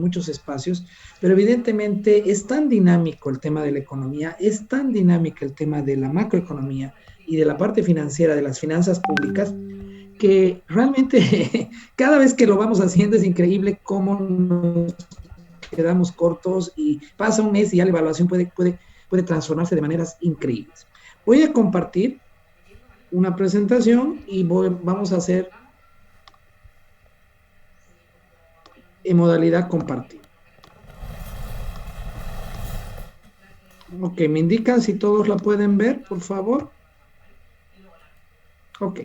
muchos espacios, pero evidentemente es tan dinámico el tema de la economía, es tan dinámico el tema de la macroeconomía y de la parte financiera, de las finanzas públicas, que realmente cada vez que lo vamos haciendo es increíble cómo nos quedamos cortos y pasa un mes y ya la evaluación puede transformarse de maneras increíbles. Voy a compartir una presentación y vamos a hacer en modalidad compartir. Ok, me indican si todos la pueden ver, por favor. Ok.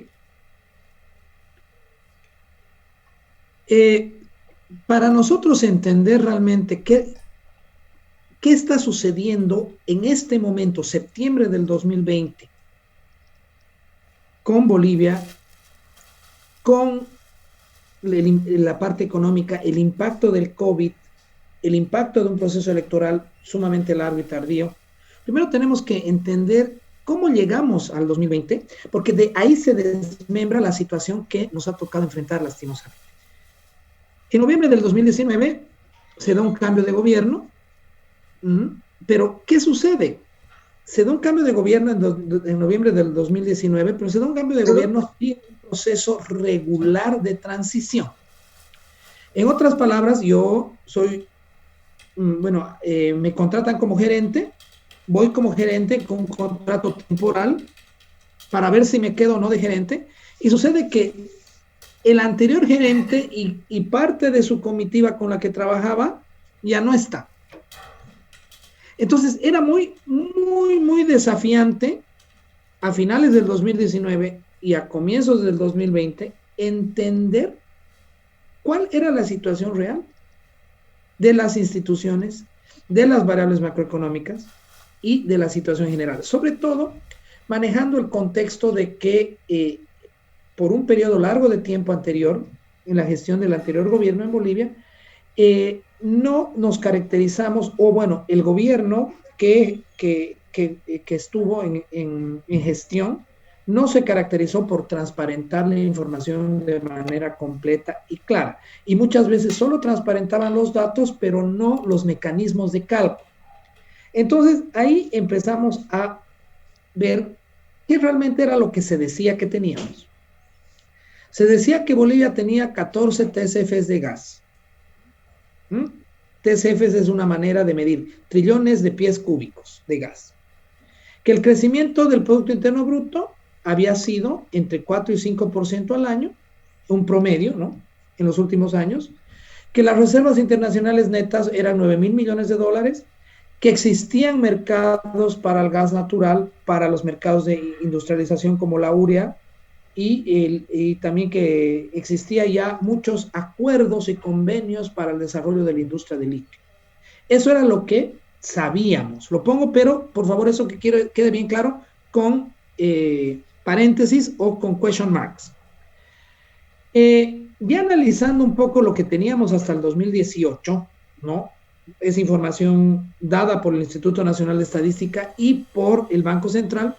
Para nosotros entender realmente qué está sucediendo en este momento, septiembre del 2020, con Bolivia, con la parte económica, el impacto del COVID, el impacto de un proceso electoral sumamente largo y tardío. Primero tenemos que entender cómo llegamos al 2020, porque de ahí se desmembra la situación que nos ha tocado enfrentar lastimosamente. En noviembre del 2019 se da un cambio de gobierno, pero ¿qué sucede? Se da un cambio de gobierno en noviembre del 2019, pero se da un cambio de gobierno y un proceso regular de transición. En otras palabras, yo soy, bueno, me contratan como gerente, voy como gerente con un contrato temporal para ver si me quedo o no de gerente, y sucede que el anterior gerente y parte de su comitiva con la que trabajaba ya no está. Entonces era muy desafiante a finales del 2019 y a comienzos del 2020 entender cuál era la situación real de las instituciones, de las variables macroeconómicas y de la situación general. Sobre todo, manejando el contexto de que por un periodo largo de tiempo anterior, en la gestión del anterior gobierno en Bolivia, no nos caracterizamos, o bueno, el gobierno que estuvo en gestión no se caracterizó por transparentar la información de manera completa y clara. Y muchas veces solo transparentaban los datos, pero no los mecanismos de cálculo. Entonces, ahí empezamos a ver qué realmente era lo que se decía que teníamos. Se decía que Bolivia tenía 14 TCFs de gas. TCFs es una manera de medir trillones de pies cúbicos de gas. Que el crecimiento del Producto Interno Bruto había sido entre 4 y 5% al año, un promedio, ¿no? En los últimos años. Que las reservas internacionales netas eran 9 mil millones de dólares, que existían mercados para el gas natural, para los mercados de industrialización como la urea, y también que existía ya muchos acuerdos y convenios para el desarrollo de la industria del litio. Eso era lo que sabíamos. Lo pongo, pero por favor eso que quiero quede bien claro con paréntesis o con question marks. Ya analizando un poco lo que teníamos hasta el 2018, ¿no? Es información dada por el Instituto Nacional de Estadística y por el Banco Central.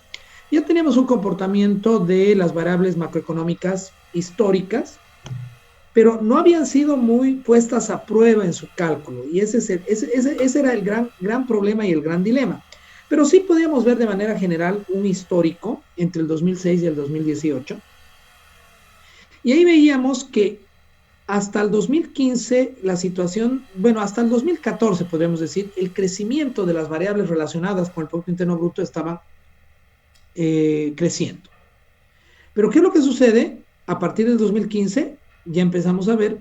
Ya teníamos un comportamiento de las variables macroeconómicas históricas, pero no habían sido muy puestas a prueba en su cálculo, y ese era el gran problema y el gran dilema. Pero sí podíamos ver de manera general un histórico entre el 2006 y el 2018, y ahí veíamos que hasta el 2015 la situación, bueno, hasta el 2014 podríamos decir, el crecimiento de las variables relacionadas con el Producto Interno Bruto estaban creciendo. Pero ¿qué es lo que sucede? A partir del 2015 ya empezamos a ver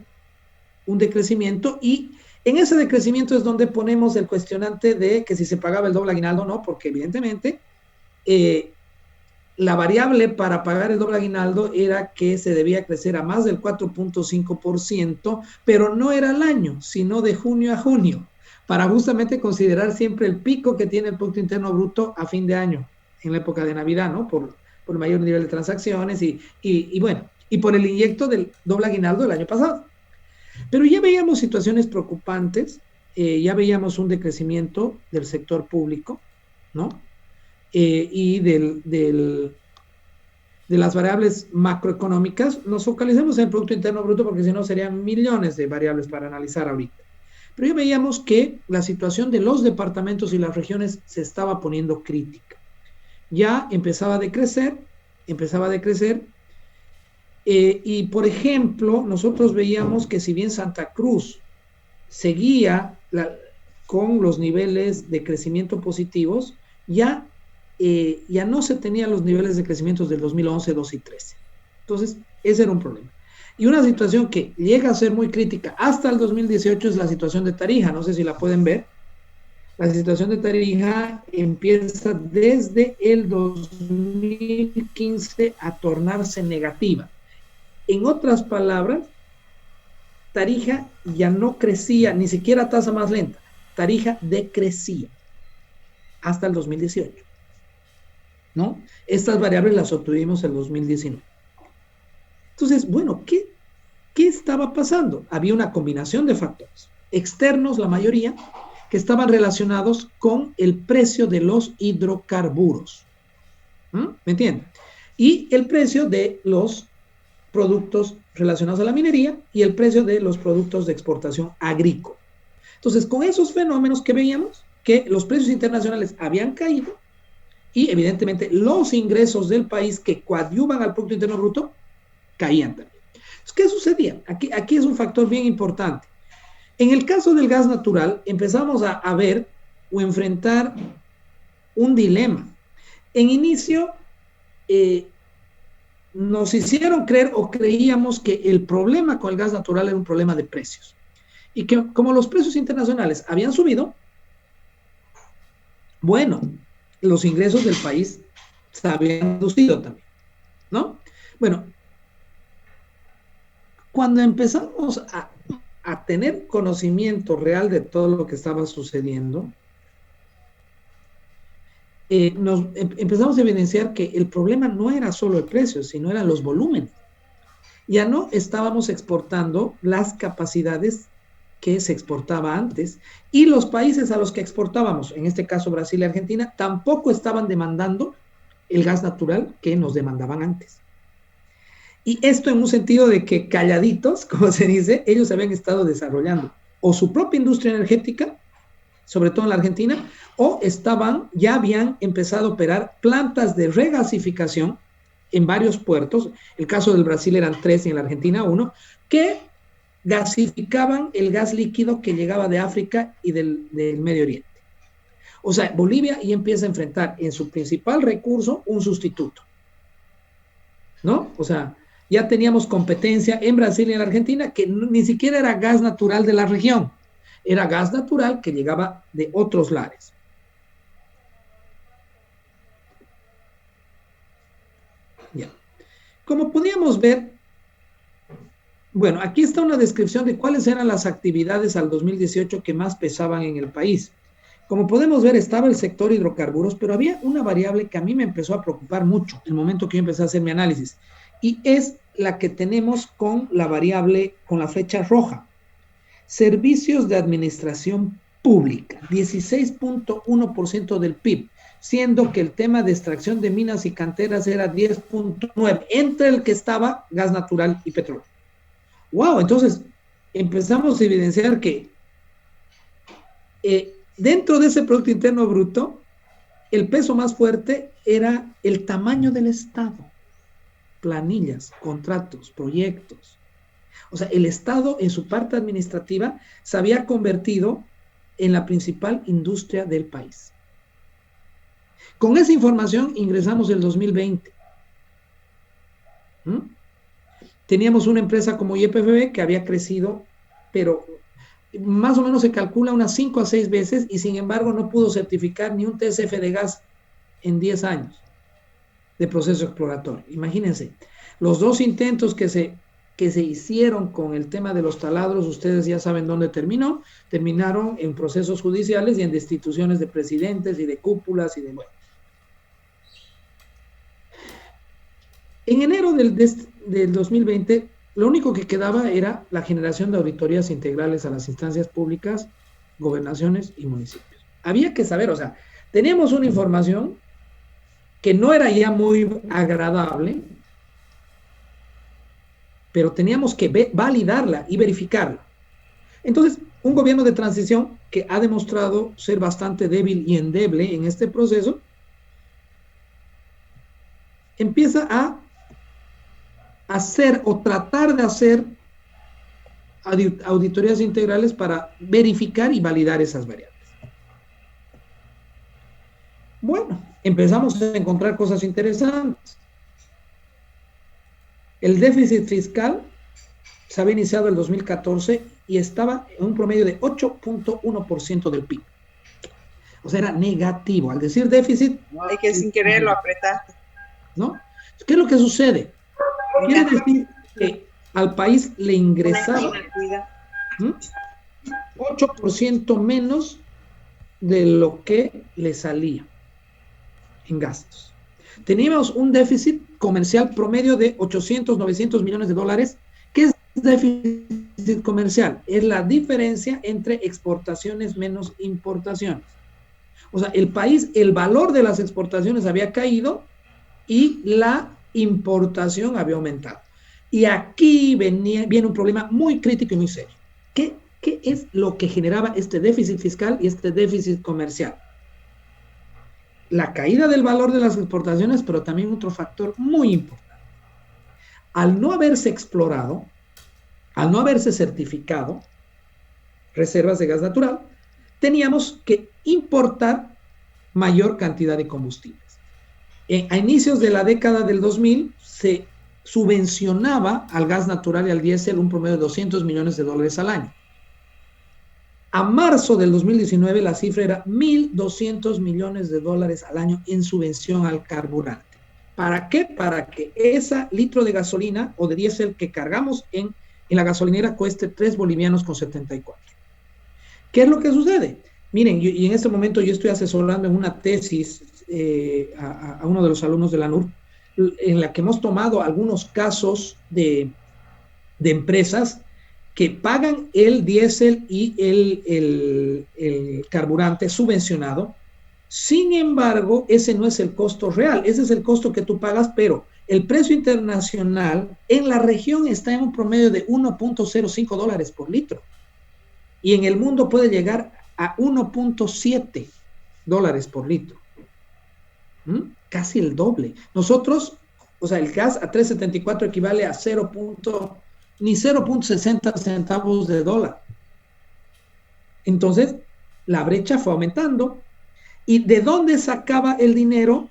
un decrecimiento, y en ese decrecimiento es donde ponemos el cuestionante de que si se pagaba el doble aguinaldo o no, porque evidentemente la variable para pagar el doble aguinaldo era que se debía crecer a más del 4.5%, pero no era al año, sino de junio a junio, para justamente considerar siempre el pico que tiene el Producto Interno Bruto a fin de año, en la época de Navidad, ¿no? Por el mayor nivel de transacciones y bueno, y por el inyecto del doble aguinaldo del año pasado. Pero ya veíamos situaciones preocupantes, ya veíamos un decrecimiento del sector público, ¿no? Y de las variables macroeconómicas. Nos focalizamos en el Producto Interno Bruto porque si no serían millones de variables para analizar ahorita. Pero ya veíamos que la situación de los departamentos y las regiones se estaba poniendo crítica. Ya empezaba a decrecer, y por ejemplo, nosotros veíamos que si bien Santa Cruz seguía con los niveles de crecimiento positivos, ya no se tenían los niveles de crecimiento del 2011, 12 y 13. Entonces, ese era un problema. Y una situación que llega a ser muy crítica hasta el 2018 es la situación de Tarija. No sé si la pueden ver. La situación de Tarija empieza desde el 2015 a tornarse negativa. En otras palabras, Tarija ya no crecía, ni siquiera a tasa más lenta. Tarija decrecía hasta el 2018. ¿No? Estas variables las obtuvimos en el 2019. Entonces, bueno, ¿qué estaba pasando? Había una combinación de factores externos, la mayoría, que estaban relacionados con el precio de los hidrocarburos. ¿Me entienden? Y el precio de los productos relacionados a la minería y el precio de los productos de exportación agrícola. Entonces, con esos fenómenos que veíamos, que los precios internacionales habían caído y evidentemente los ingresos del país que coadyuvan al Producto Interno Bruto caían también. Entonces, ¿qué sucedía? Aquí es un factor bien importante. En el caso del gas natural, empezamos a ver o enfrentar un dilema. En inicio, nos hicieron creer o creíamos que el problema con el gas natural era un problema de precios. Y que como los precios internacionales habían subido, bueno, los ingresos del país se habían reducido también, ¿no? Bueno, cuando empezamos a tener conocimiento real de todo lo que estaba sucediendo, empezamos a evidenciar que el problema no era solo el precio, sino eran los volúmenes. Ya no estábamos exportando las capacidades que se exportaba antes, y los países a los que exportábamos, en este caso Brasil y Argentina, tampoco estaban demandando el gas natural que nos demandaban antes. Y esto en un sentido de que calladitos, como se dice, ellos habían estado desarrollando o su propia industria energética, sobre todo en la Argentina, o ya habían empezado a operar plantas de regasificación en varios puertos. El caso del Brasil eran 3 y en la Argentina 1, que gasificaban el gas líquido que llegaba de África y del Medio Oriente. O sea, Bolivia ya empieza a enfrentar en su principal recurso un sustituto, ¿no? O sea, ya teníamos competencia en Brasil y en la Argentina que ni siquiera era gas natural de la región, era gas natural que llegaba de otros lares. Ya. Como podíamos ver, bueno, aquí está una descripción de cuáles eran las actividades al 2018 que más pesaban en el país. Como podemos ver, estaba el sector hidrocarburos, pero había una variable que a mí me empezó a preocupar mucho el momento que yo empecé a hacer mi análisis, y es la que tenemos con la variable, con la flecha roja. Servicios de administración pública, 16.1% del PIB, siendo que el tema de extracción de minas y canteras era 10.9%, entre el que estaba gas natural y petróleo. ¡Wow! Entonces, empezamos a evidenciar que dentro de ese Producto Interno Bruto, el peso más fuerte era el tamaño del Estado. Planillas, contratos, proyectos. O sea, el Estado en su parte administrativa se había convertido en la principal industria del país. Con esa información ingresamos el 2020. Teníamos una empresa como YPFB que había crecido, pero más o menos se calcula unas 5 a 6 veces, y sin embargo no pudo certificar ni un TSF de gas en 10 años de proceso exploratorio. Imagínense, los 2 intentos que se hicieron con el tema de los taladros, ustedes ya saben dónde terminaron en procesos judiciales y en destituciones de presidentes y de cúpulas y de bueno. En enero del 2020, lo único que quedaba era la generación de auditorías integrales a las instancias públicas, gobernaciones y municipios. Había que saber, o sea, teníamos una información que no era ya muy agradable, pero teníamos que validarla y verificarla. Entonces, un gobierno de transición que ha demostrado ser bastante débil y endeble en este proceso, empieza a hacer o tratar de hacer auditorías integrales para verificar y validar esas variables. Bueno, empezamos a encontrar cosas interesantes. El déficit fiscal se había iniciado el 2014 y estaba en un promedio de 8.1% del PIB. O sea, era negativo. Al decir déficit... Hay que sin querer lo apretaste. ¿No? ¿Qué es lo que sucede? Quiere decir que al país le ingresaba 8% menos de lo que le salía en gastos. Teníamos un déficit comercial promedio de 800, 900 millones de dólares. ¿Qué es déficit comercial? Es la diferencia entre exportaciones menos importaciones. O sea, el país, el valor de las exportaciones había caído y la importación había aumentado. Y aquí viene un problema muy crítico y muy serio. ¿Qué es lo que generaba este déficit fiscal y este déficit comercial? La caída del valor de las exportaciones, pero también otro factor muy importante. Al no haberse explorado, al no haberse certificado reservas de gas natural, teníamos que importar mayor cantidad de combustibles. A inicios de la década del 2000 se subvencionaba al gas natural y al diésel un promedio de 200 millones de dólares al año. A marzo del 2019 la cifra era 1.200 millones de dólares al año en subvención al carburante. ¿Para qué? Para que ese litro de gasolina o de diésel que cargamos en la gasolinera cueste 3 bolivianos con 74. ¿Qué es lo que sucede? Miren, y en este momento yo estoy asesorando en una tesis a uno de los alumnos de la ANUR, en la que hemos tomado algunos casos de empresas que pagan el diésel y el carburante subvencionado. Sin embargo, ese no es el costo real, ese es el costo que tú pagas, pero el precio internacional en la región está en un promedio de 1.05 dólares por litro. Y en el mundo puede llegar a 1.7 dólares por litro. Casi el doble. Nosotros, o sea, el gas a 3.74 equivale a 0.60 centavos de dólar. Entonces, la brecha fue aumentando. ¿Y de dónde sacaba el dinero?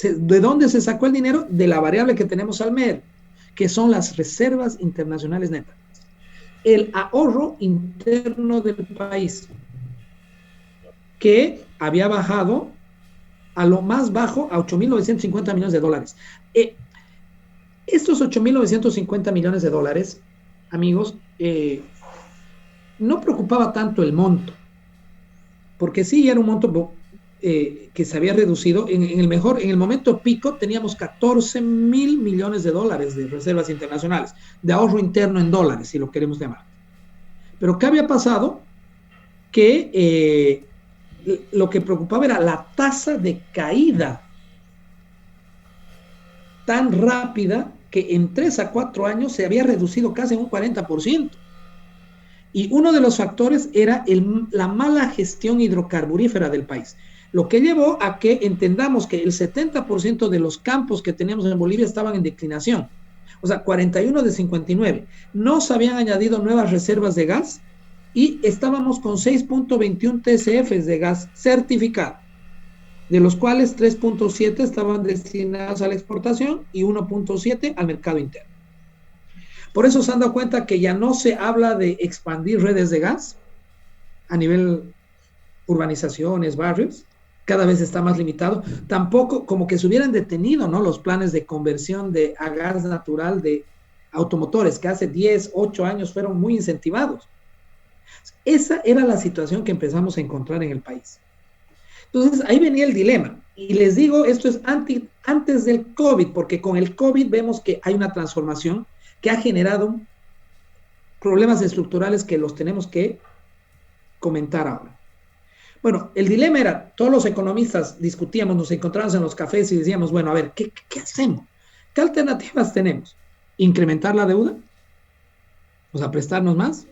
¿De dónde se sacó el dinero? De la variable que tenemos al MER, que son las reservas internacionales netas. El ahorro interno del país, que había bajado a lo más bajo a 8.950 millones de dólares. Estos 8.950 millones de dólares, amigos, no preocupaba tanto el monto, porque sí era un monto que se había reducido. En el momento pico teníamos 14.000 millones de dólares de reservas internacionales, de ahorro interno en dólares, si lo queremos llamar. Pero ¿qué había pasado? Que lo que preocupaba era la tasa de caída tan rápida que en 3 a 4 años se había reducido casi un 40%. Y uno de los factores era la mala gestión hidrocarburífera del país, lo que llevó a que entendamos que el 70% de los campos que teníamos en Bolivia estaban en declinación. O sea, 41 de 59. No se habían añadido nuevas reservas de gas y estábamos con 6.21 TCFs de gas certificado, de los cuales 3.7 estaban destinados a la exportación y 1.7 al mercado interno. Por eso se han dado cuenta que ya no se habla de expandir redes de gas a nivel urbanizaciones, barrios, cada vez está más limitado. Tampoco como que se hubieran detenido, ¿no?, los planes de conversión a gas natural de automotores, que hace 10, 8 años fueron muy incentivados. Esa era la situación que empezamos a encontrar en el país. Entonces, ahí venía el dilema. Y les digo, esto es antes del COVID, porque con el COVID vemos que hay una transformación que ha generado problemas estructurales que los tenemos que comentar ahora. Bueno, el dilema era, todos los economistas discutíamos, nos encontrábamos en los cafés y decíamos, bueno, a ver, ¿qué hacemos? ¿Qué alternativas tenemos? ¿Incrementar la deuda? O sea, prestarnos más.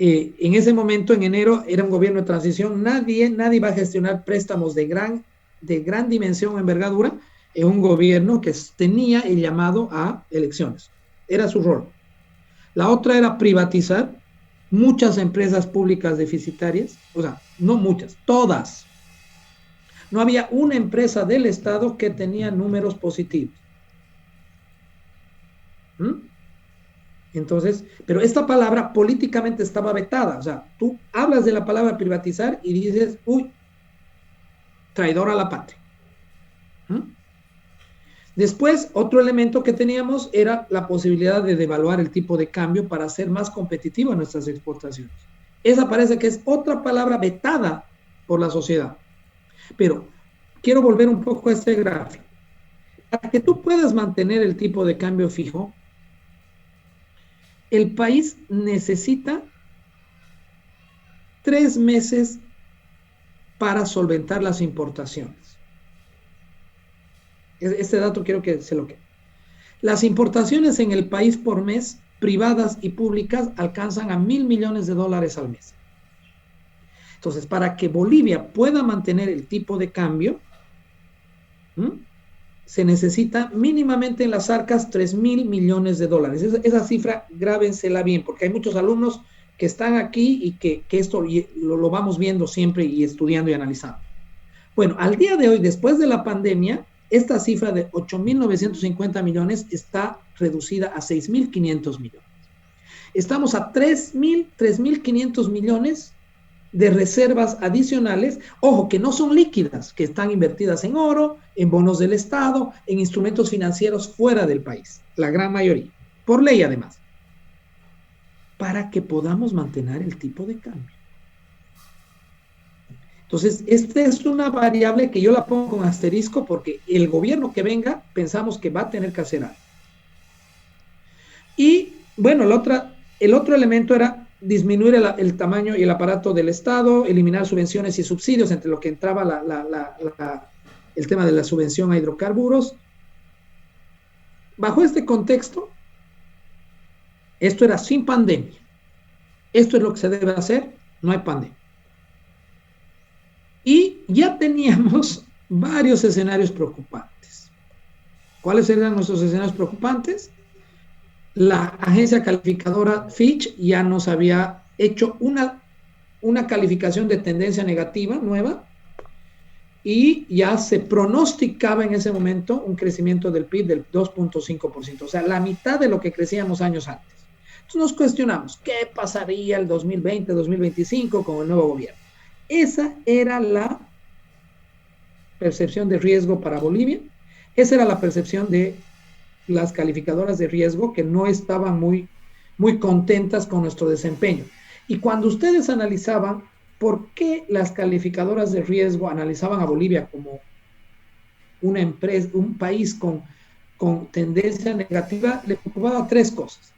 En ese momento, en enero, era un gobierno de transición. Nadie va a gestionar préstamos de gran dimensión o envergadura en un gobierno que tenía el llamado a elecciones. Era su rol. La otra era privatizar muchas empresas públicas deficitarias, o sea, no muchas, todas. No había una empresa del Estado que tenía números positivos. Entonces, pero esta palabra políticamente estaba vetada. O sea, tú hablas de la palabra privatizar y dices, uy, traidor a la patria. Después, otro elemento que teníamos era la posibilidad de devaluar el tipo de cambio para hacer más competitivas nuestras exportaciones. Esa parece que es otra palabra vetada por la sociedad. Pero quiero volver un poco a este gráfico. Para que tú puedas mantener el tipo de cambio fijo, el país necesita 3 meses para solventar las importaciones. Este dato quiero que se lo quede. Las importaciones en el país por mes, privadas y públicas, alcanzan a $1,000 millones al mes. Entonces, para que Bolivia pueda mantener el tipo de cambio, se necesita mínimamente en las arcas $3,000 millones. Esa cifra grábensela bien, porque hay muchos alumnos que están aquí y que esto lo vamos viendo siempre y estudiando y analizando. Bueno, al día de hoy, después de la pandemia, esta cifra de 8.950 millones está reducida a 6.500 millones. Estamos a 3.500 millones de reservas adicionales, ojo, que no son líquidas, que están invertidas en oro, en bonos del Estado, en instrumentos financieros fuera del país, la gran mayoría, por ley además, para que podamos mantener el tipo de cambio. Entonces, esta es una variable que yo la pongo con asterisco porque el gobierno que venga pensamos que va a tener que hacer algo. Y bueno, el otro elemento era disminuir el tamaño y el aparato del Estado, eliminar subvenciones y subsidios, entre lo que entraba el tema de la subvención a hidrocarburos. Bajo este contexto, esto era sin pandemia. Esto es lo que se debe hacer, no hay pandemia. Y ya teníamos varios escenarios preocupantes. ¿Cuáles eran nuestros escenarios preocupantes? La agencia calificadora Fitch ya nos había hecho una calificación de tendencia negativa nueva y ya se pronosticaba en ese momento un crecimiento del PIB del 2.5%, o sea, la mitad de lo que crecíamos años antes. Entonces nos cuestionamos, ¿qué pasaría el 2020, 2025 con el nuevo gobierno? Esa era la percepción de riesgo para Bolivia, esa era la percepción de las calificadoras de riesgo que no estaban muy contentas con nuestro desempeño. Y cuando ustedes analizaban por qué las calificadoras de riesgo analizaban a Bolivia como una empresa, un país con tendencia negativa, le preocupaba 3 cosas.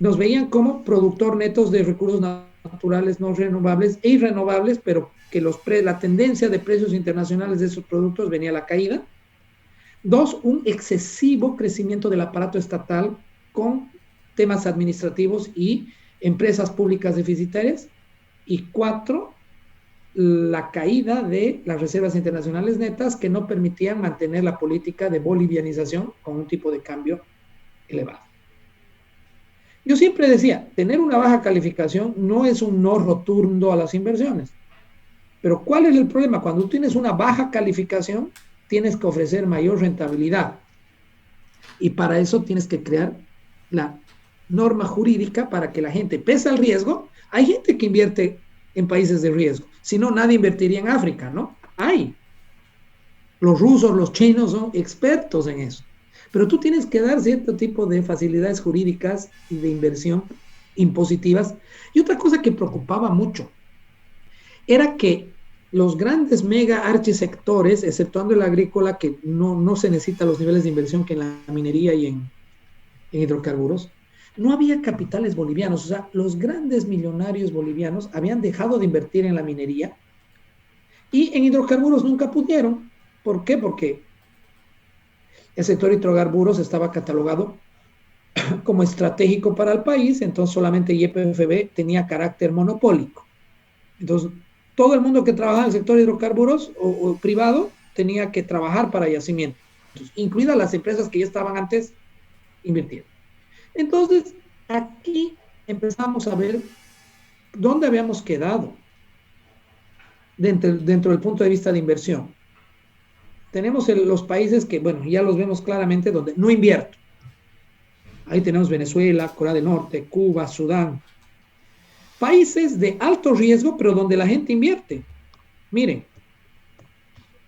Nos veían como productor netos de recursos naturales no renovables e irrenovables, pero que la tendencia de precios internacionales de esos productos venía a la caída. 2, un excesivo crecimiento del aparato estatal con temas administrativos y empresas públicas deficitarias. Y 4, la caída de las reservas internacionales netas que no permitían mantener la política de bolivianización con un tipo de cambio elevado. Yo siempre decía, tener una baja calificación no es un no rotundo a las inversiones. Pero ¿cuál es el problema? Cuando tienes una baja calificación, tienes que ofrecer mayor rentabilidad. Y para eso tienes que crear la norma jurídica para que la gente, pese al riesgo, hay gente que invierte en países de riesgo. Si no, nadie invertiría en África, ¿no? Hay. Los rusos, los chinos son expertos en eso. Pero tú tienes que dar cierto tipo de facilidades jurídicas y de inversión impositivas. Y otra cosa que preocupaba mucho era que los grandes mega archisectores, exceptuando el agrícola, que no se necesita los niveles de inversión que en la minería y en hidrocarburos, no había capitales bolivianos. O sea, los grandes millonarios bolivianos habían dejado de invertir en la minería y en hidrocarburos nunca pudieron. ¿Por qué? Porque el sector hidrocarburos estaba catalogado como estratégico para el país, entonces solamente YPFB tenía carácter monopólico. Entonces, todo el mundo que trabajaba en el sector de hidrocarburos o privado tenía que trabajar para yacimientos, incluidas las empresas que ya estaban antes invirtiendo. Entonces, aquí empezamos a ver dónde habíamos quedado dentro del punto de vista de inversión. Tenemos los países que, bueno, ya los vemos claramente donde no invierto. Ahí tenemos Venezuela, Corea del Norte, Cuba, Sudán. Países de alto riesgo, pero donde la gente invierte. Miren,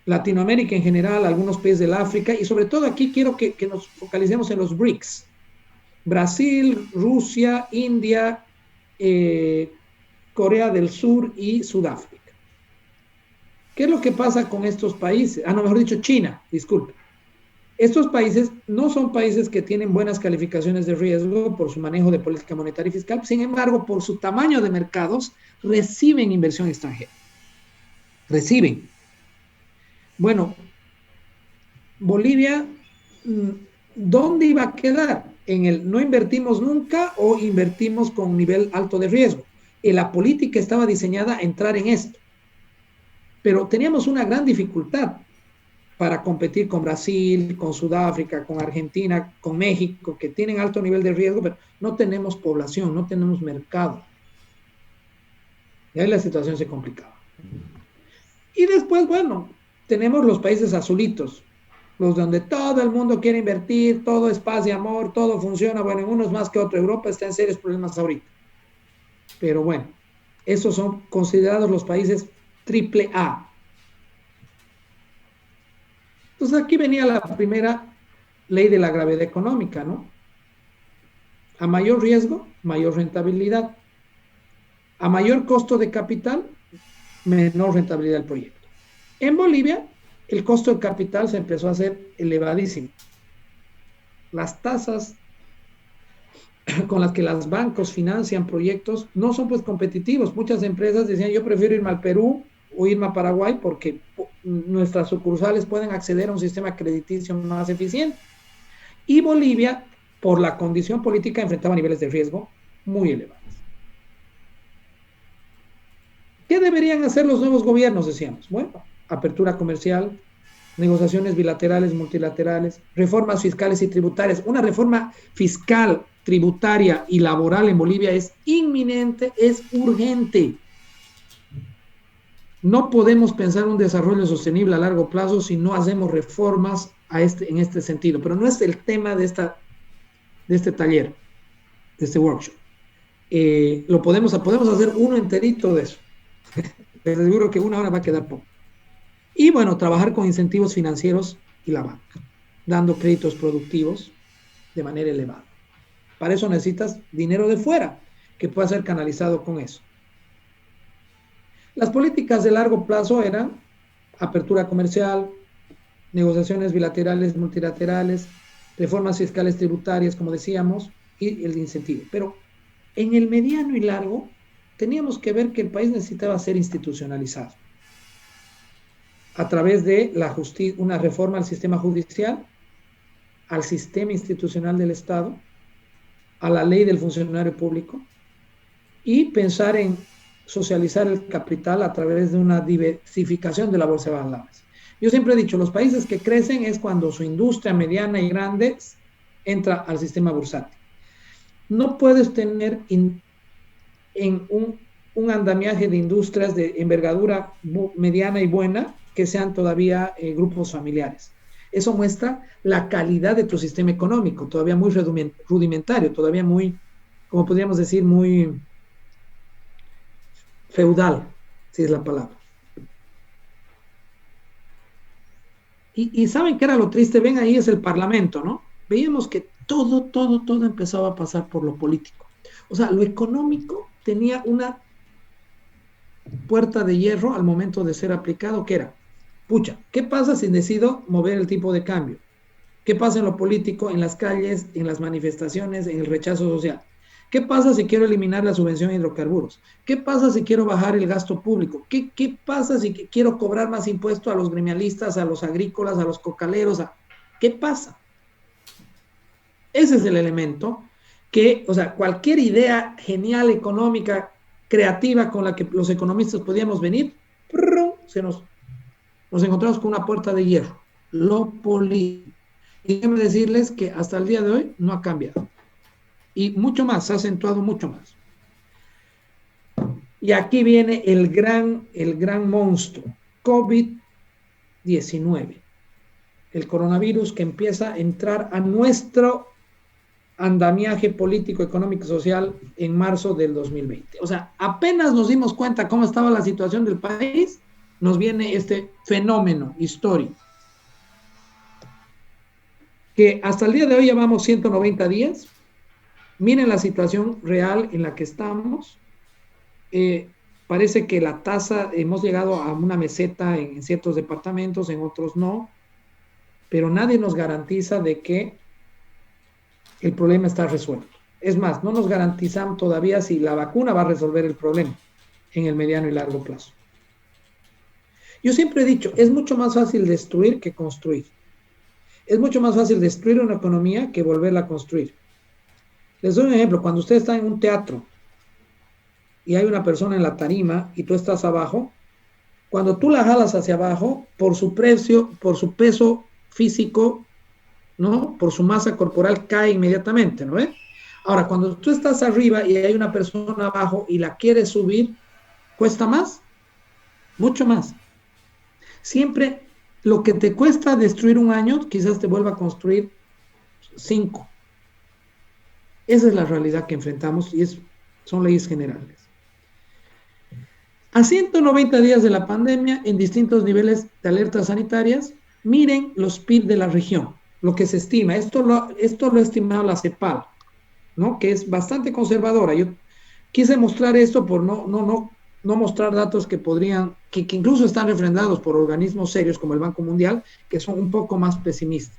Latinoamérica en general, algunos países del África, y sobre todo aquí quiero que nos focalicemos en los BRICS. Brasil, Rusia, India, Corea del Sur y Sudáfrica. ¿Qué es lo que pasa con estos países? No, mejor dicho, China, disculpe. Estos países no son países que tienen buenas calificaciones de riesgo por su manejo de política monetaria y fiscal, sin embargo, por su tamaño de mercados, reciben inversión extranjera. Reciben. Bueno, Bolivia, ¿dónde iba a quedar? ¿En el no invertimos nunca o invertimos con un nivel alto de riesgo? Y la política estaba diseñada a entrar en esto. Pero teníamos una gran dificultad para competir con Brasil, con Sudáfrica, con Argentina, con México, que tienen alto nivel de riesgo, pero no tenemos población, no tenemos mercado. Y ahí la situación se complicaba. Y después, bueno, tenemos los países azulitos, los donde todo el mundo quiere invertir, todo es paz y amor, todo funciona, bueno, en unos más que otro. Europa está en serios problemas ahorita. Pero bueno, esos son considerados los países triple A. Entonces aquí venía la primera ley de la gravedad económica, ¿no? A mayor riesgo, mayor rentabilidad. A mayor costo de capital, menor rentabilidad del proyecto. En Bolivia, el costo de capital se empezó a hacer elevadísimo. Las tasas con las que los bancos financian proyectos no son pues competitivos. Muchas empresas decían, yo prefiero irme al Perú o irme a Paraguay porque nuestras sucursales pueden acceder a un sistema crediticio más eficiente. Y Bolivia, por la condición política, enfrentaba niveles de riesgo muy elevados. ¿Qué deberían hacer los nuevos gobiernos? Decíamos, bueno, apertura comercial, negociaciones bilaterales, multilaterales, reformas fiscales y tributarias. Una reforma fiscal, tributaria y laboral en Bolivia es inminente, es urgente. No podemos pensar un desarrollo sostenible a largo plazo si no hacemos reformas en este sentido, pero no es el tema de este taller, de este workshop. Podemos hacer uno enterito de eso. Les aseguro que una hora va a quedar poco. Y bueno, trabajar con incentivos financieros y la banca, dando créditos productivos de manera elevada. Para eso necesitas dinero de fuera, que pueda ser canalizado con eso. Las políticas de largo plazo eran apertura comercial, negociaciones bilaterales, multilaterales, reformas fiscales tributarias, como decíamos, y el incentivo. Pero en el mediano y largo teníamos que ver que el país necesitaba ser institucionalizado a través de una reforma al sistema judicial, al sistema institucional del Estado, a la ley del funcionario público y pensar en socializar el capital a través de una diversificación de la bolsa de valores. Yo siempre he dicho, los países que crecen es cuando su industria mediana y grande entra al sistema bursátil. No puedes tener en un andamiaje de industrias de envergadura mediana y buena que sean todavía grupos familiares. Eso muestra la calidad de tu sistema económico, todavía muy rudimentario, todavía muy, como podríamos decir, muy feudal, si es la palabra. Y ¿saben qué era lo triste? Ven, ahí es el Parlamento, ¿no? Veíamos que todo empezaba a pasar por lo político. O sea, lo económico tenía una puerta de hierro al momento de ser aplicado, que era, pucha, ¿qué pasa si decido mover el tipo de cambio? ¿Qué pasa en lo político, en las calles, en las manifestaciones, en el rechazo social? ¿Qué pasa si quiero eliminar la subvención a hidrocarburos? ¿Qué pasa si quiero bajar el gasto público? ¿Qué pasa si quiero cobrar más impuestos a los gremialistas, a los agrícolas, a los cocaleros? ¿Qué pasa? Ese es el elemento que, o sea, cualquier idea genial, económica, creativa con la que los economistas podíamos venir, nos encontramos con una puerta de hierro. Lo político. Y déjenme decirles que hasta el día de hoy no ha cambiado. Y mucho más, se ha acentuado mucho más. Y aquí viene el gran monstruo, COVID-19. El coronavirus que empieza a entrar a nuestro andamiaje político, económico, social en marzo del 2020. O sea, apenas nos dimos cuenta cómo estaba la situación del país, nos viene este fenómeno histórico. Que hasta el día de hoy llevamos 190 días. Miren la situación real en la que estamos. Parece que la tasa, hemos llegado a una meseta en ciertos departamentos, en otros no, pero nadie nos garantiza de que el problema está resuelto. Es más, no nos garantizan todavía si la vacuna va a resolver el problema en el mediano y largo plazo. Yo siempre he dicho, es mucho más fácil destruir que construir. Es mucho más fácil destruir una economía que volverla a construir. Les doy un ejemplo. Cuando usted está en un teatro y hay una persona en la tarima y tú estás abajo, cuando tú la jalas hacia abajo, por su precio, por su peso físico, ¿no? Por su masa corporal cae inmediatamente, ¿no ves? Ahora, cuando tú estás arriba y hay una persona abajo y la quieres subir, ¿cuesta más? Mucho más. Siempre lo que te cuesta destruir un año, quizás te vuelva a construir 5. Esa es la realidad que enfrentamos y son leyes generales. A 190 días de la pandemia, en distintos niveles de alertas sanitarias, miren los PIB de la región, lo que se estima. Esto lo ha estimado la CEPAL, ¿no? Que es bastante conservadora. Yo quise mostrar esto por no mostrar datos que podrían, que incluso están refrendados por organismos serios como el Banco Mundial, que son un poco más pesimistas.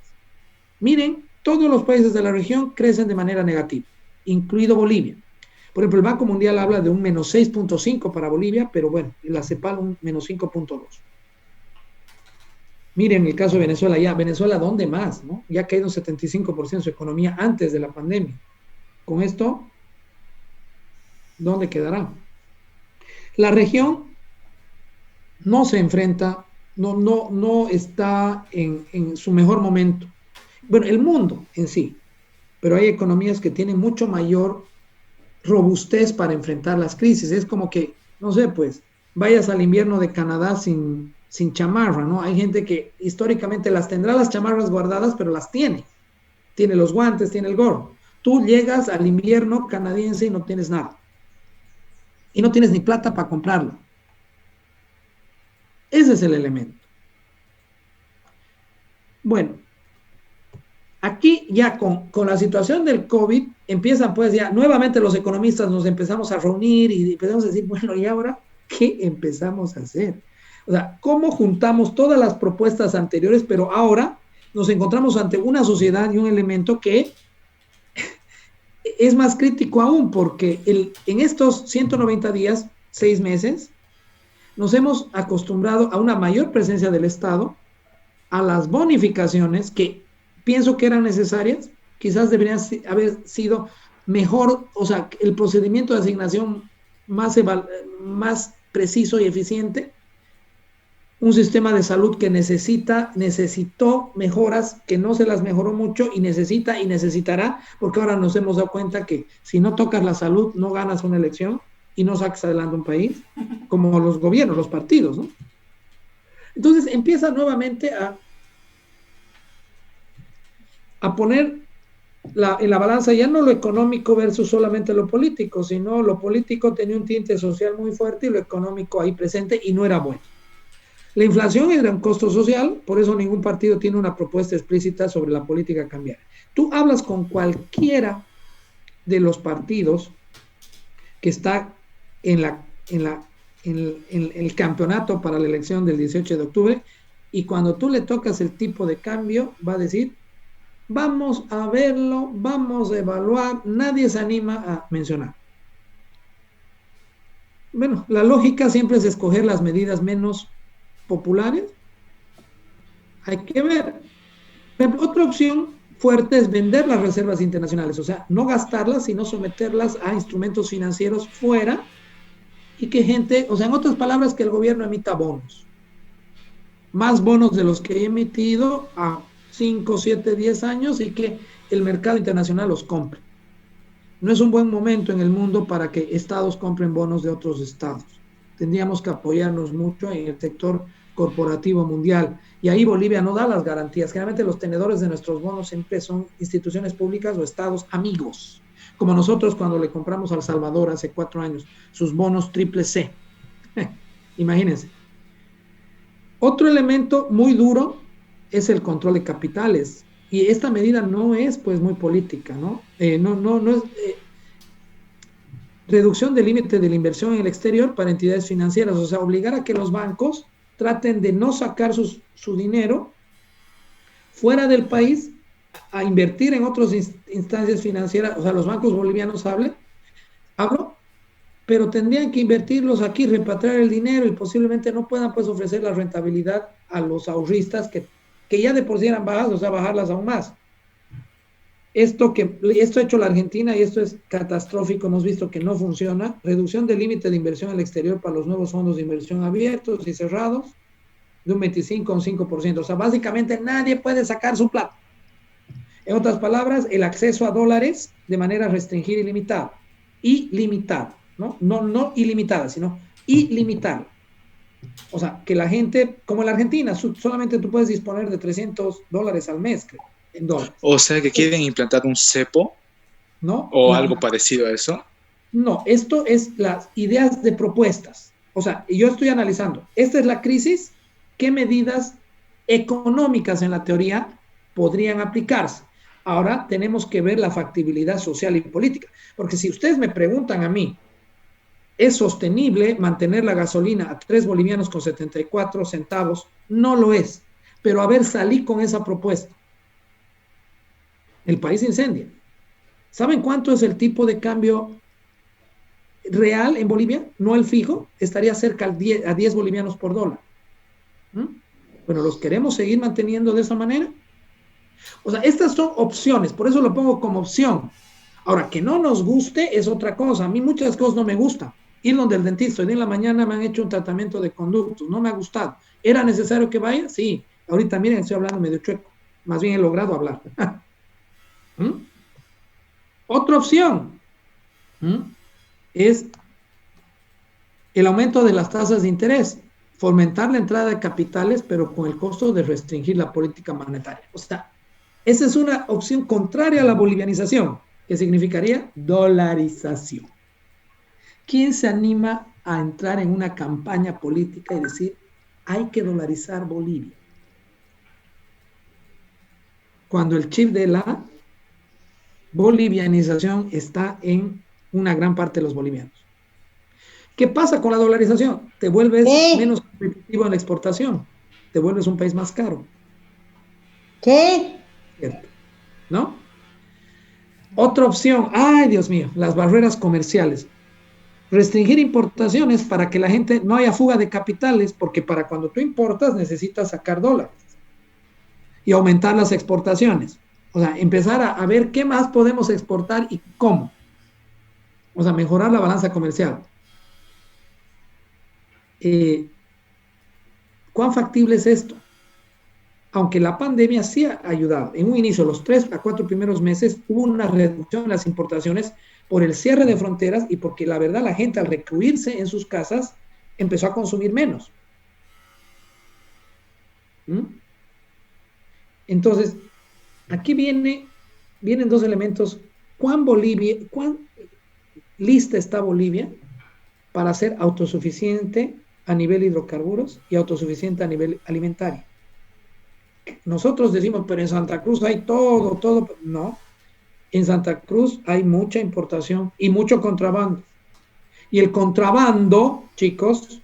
Miren, todos los países de la región crecen de manera negativa, incluido Bolivia. Por ejemplo, el Banco Mundial habla de un menos 6.5 para Bolivia, pero bueno, la CEPAL un menos 5.2. Miren, en el caso de Venezuela, Venezuela, ¿dónde más? ¿No? Ya ha caído un 75% su economía antes de la pandemia. Con esto, ¿dónde quedará? La región no se enfrenta, no está en su mejor momento. Bueno, el mundo en sí, pero hay economías que tienen mucho mayor robustez para enfrentar las crisis. Es como que, no sé, pues, vayas al invierno de Canadá sin chamarra, ¿no? Hay gente que históricamente tendrá las chamarras guardadas, pero las tiene. Tiene los guantes, tiene el gorro. Tú llegas al invierno canadiense y no tienes nada. Y no tienes ni plata para comprarlo. Ese es el elemento. Bueno, aquí ya con la situación del COVID empiezan pues ya nuevamente los economistas nos empezamos a reunir y empezamos a decir, bueno, ¿y ahora qué empezamos a hacer? O sea, ¿cómo juntamos todas las propuestas anteriores, pero ahora nos encontramos ante una sociedad y un elemento que es más crítico aún porque en estos 190 días, 6 meses, nos hemos acostumbrado a una mayor presencia del Estado, a las bonificaciones que pienso que eran necesarias, quizás deberían haber sido mejor, o sea, el procedimiento de asignación más preciso y eficiente, un sistema de salud que necesitó mejoras, que no se las mejoró mucho y necesitará, porque ahora nos hemos dado cuenta que si no tocas la salud, no ganas una elección y no sacas adelante un país, como los gobiernos, los partidos, ¿no? Entonces empieza nuevamente a poner en la balanza ya no lo económico versus solamente lo político, sino lo político tenía un tinte social muy fuerte y lo económico ahí presente y no era bueno. La inflación era un costo social, por eso ningún partido tiene una propuesta explícita sobre la política cambiaria. Tú hablas con cualquiera de los partidos que está en el campeonato para la elección del 18 de octubre y cuando tú le tocas el tipo de cambio va a decir, vamos a verlo, vamos a evaluar, nadie se anima a mencionar. Bueno, la lógica siempre es escoger las medidas menos populares. Hay que ver. Otra opción fuerte es vender las reservas internacionales, o sea, no gastarlas, sino someterlas a instrumentos financieros fuera y que gente, o sea, en otras palabras, que el gobierno emita bonos, más bonos de los que he emitido a 5, 7, 10 años y que el mercado internacional los compre. No es un buen momento en el mundo para que estados compren bonos de otros estados. Tendríamos que apoyarnos mucho en el sector corporativo mundial. Y ahí Bolivia no da las garantías. Generalmente los tenedores de nuestros bonos siempre son instituciones públicas o estados amigos. Como nosotros cuando le compramos a El Salvador hace 4 años sus bonos triple C. Imagínense. Otro elemento muy duro es el control de capitales. Y esta medida no es pues muy política, ¿no? No es reducción del límite de la inversión en el exterior para entidades financieras, o sea, obligar a que los bancos traten de no sacar su dinero fuera del país a invertir en otras instancias financieras, o sea, los bancos bolivianos hablo, pero tendrían que invertirlos aquí, repatriar el dinero y posiblemente no puedan pues ofrecer la rentabilidad a los ahorristas que ya de por sí eran bajas, o sea, bajarlas aún más. Esto ha hecho la Argentina y esto es catastrófico, hemos visto que no funciona. Reducción del límite de inversión al exterior para los nuevos fondos de inversión abiertos y cerrados de un 25 a un 5%. O sea, básicamente nadie puede sacar su plata. En otras palabras, el acceso a dólares de manera restringida y limitada. Ilimitada, ¿no? No ilimitada, sino ilimitada. O sea, que la gente, como en la Argentina, solamente tú puedes disponer de $300 al mes, creo, en dólares. O sea que quieren implantar un cepo, ¿no? O algo parecido a eso. No, esto es las ideas de propuestas. O sea, yo estoy analizando, esta es la crisis, ¿qué medidas económicas en la teoría podrían aplicarse? Ahora tenemos que ver la factibilidad social y política, porque si ustedes me preguntan a mí, ¿es sostenible mantener la gasolina a 3 bolivianos con 74 centavos? No lo es, pero a ver, salí con esa propuesta. El país incendia. ¿Saben cuánto es el tipo de cambio real en Bolivia? No el fijo, estaría cerca a 10 bolivianos por dólar. Bueno, ¿los queremos seguir manteniendo de esa manera? O sea, estas son opciones, por eso lo pongo como opción. Ahora, que no nos guste es otra cosa. A mí muchas cosas no me gustan. Ir donde el dentista, hoy en la mañana me han hecho un tratamiento de conductos, no me ha gustado. ¿Era necesario que vaya? Sí. Ahorita miren, estoy hablando medio chueco. Más bien he logrado hablar. Otra opción es el aumento de las tasas de interés, fomentar la entrada de capitales, pero con el costo de restringir la política monetaria. O sea, esa es una opción contraria a la bolivianización, que significaría dolarización. ¿Quién se anima a entrar en una campaña política y decir, hay que dolarizar Bolivia? Cuando el chip de la bolivianización está en una gran parte de los bolivianos. ¿Qué pasa con la dolarización? Te vuelves menos competitivo en la exportación, te vuelves un país más caro. ¿Qué? ¿Cierto? ¿No? Otra opción, ay Dios mío, las barreras comerciales. Restringir importaciones para que la gente no haya fuga de capitales, porque para cuando tú importas necesitas sacar dólares y aumentar las exportaciones. O sea, empezar a ver qué más podemos exportar y cómo. O sea, mejorar la balanza comercial. ¿Cuán factible es esto? Aunque la pandemia sí ha ayudado. En un inicio, los 3 a 4 primeros meses, hubo una reducción en las importaciones por el cierre de fronteras y porque la verdad la gente al recluirse en sus casas empezó a consumir menos. Entonces, aquí vienen dos elementos. ¿Cuán lista está Bolivia para ser autosuficiente a nivel hidrocarburos y autosuficiente a nivel alimentario? Nosotros decimos, pero en Santa Cruz hay todo. No, en Santa Cruz hay mucha importación y mucho contrabando. Y el contrabando, chicos,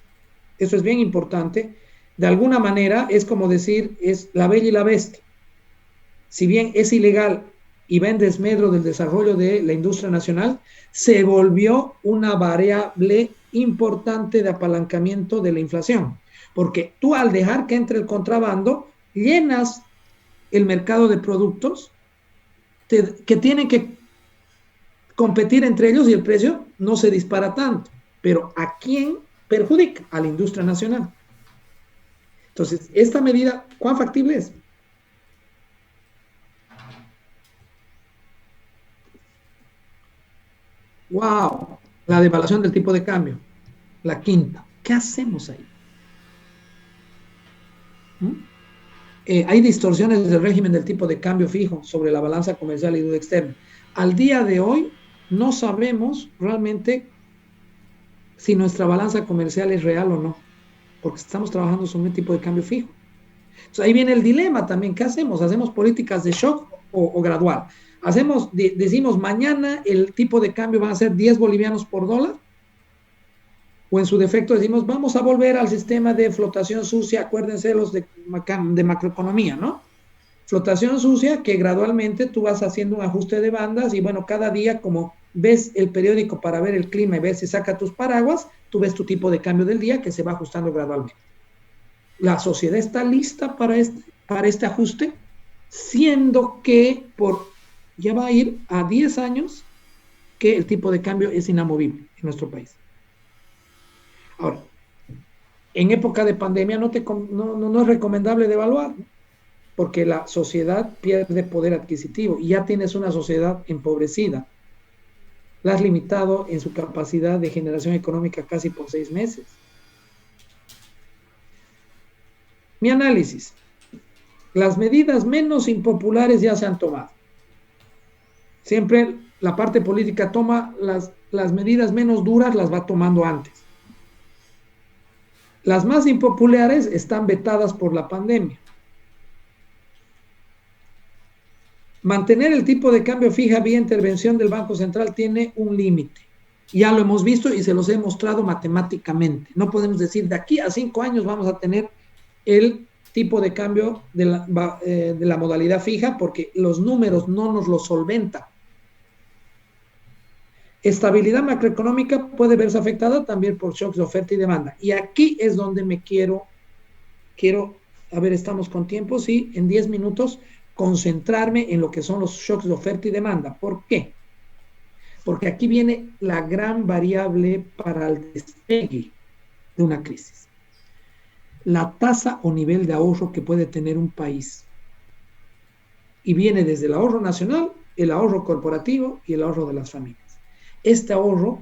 eso es bien importante, de alguna manera es como decir, es la bella y la bestia. Si bien es ilegal y va en desmedro del desarrollo de la industria nacional, se volvió una variable importante de apalancamiento de la inflación. Porque tú al dejar que entre el contrabando, llenas el mercado de productos que tienen que competir entre ellos y el precio no se dispara tanto. Pero ¿a quién perjudica? A la industria nacional. Entonces, esta medida, ¿cuán factible es? ¡Wow! La devaluación del tipo de cambio. La quinta. ¿Qué hacemos ahí? Hay distorsiones del régimen del tipo de cambio fijo sobre la balanza comercial y deuda externa. Al día de hoy no sabemos realmente si nuestra balanza comercial es real o no, porque estamos trabajando sobre un tipo de cambio fijo. Entonces ahí viene el dilema también. ¿Qué hacemos? ¿Hacemos políticas de shock o gradual? Decimos mañana el tipo de cambio va a ser 10 bolivianos por dólar, o en su defecto decimos vamos a volver al sistema de flotación sucia, acuérdense los de macroeconomía, ¿no? Flotación sucia que gradualmente tú vas haciendo un ajuste de bandas y bueno, cada día como ves el periódico para ver el clima y ves si saca tus paraguas, tú ves tu tipo de cambio del día que se va ajustando gradualmente. La sociedad está lista para este ajuste, siendo que ya va a ir a 10 años que el tipo de cambio es inamovible en nuestro país. Ahora, en época de pandemia no es recomendable devaluar, porque la sociedad pierde poder adquisitivo y ya tienes una sociedad empobrecida. La has limitado en su capacidad de generación económica casi por 6 meses. Mi análisis. Las medidas menos impopulares ya se han tomado. Siempre la parte política toma las medidas menos duras, las va tomando antes. Las más impopulares están vetadas por la pandemia. Mantener el tipo de cambio fija vía intervención del Banco Central tiene un límite. Ya lo hemos visto y se los he mostrado matemáticamente. No podemos decir de aquí a 5 años vamos a tener el tipo de cambio de la modalidad fija porque los números no nos lo solventan. Estabilidad macroeconómica puede verse afectada también por shocks de oferta y demanda. Y aquí es donde me quiero, a ver, estamos con tiempo, sí, en 10 minutos, concentrarme en lo que son los shocks de oferta y demanda. ¿Por qué? Porque aquí viene la gran variable para el despegue de una crisis. La tasa o nivel de ahorro que puede tener un país. Y viene desde el ahorro nacional, el ahorro corporativo y el ahorro de las familias. Este ahorro,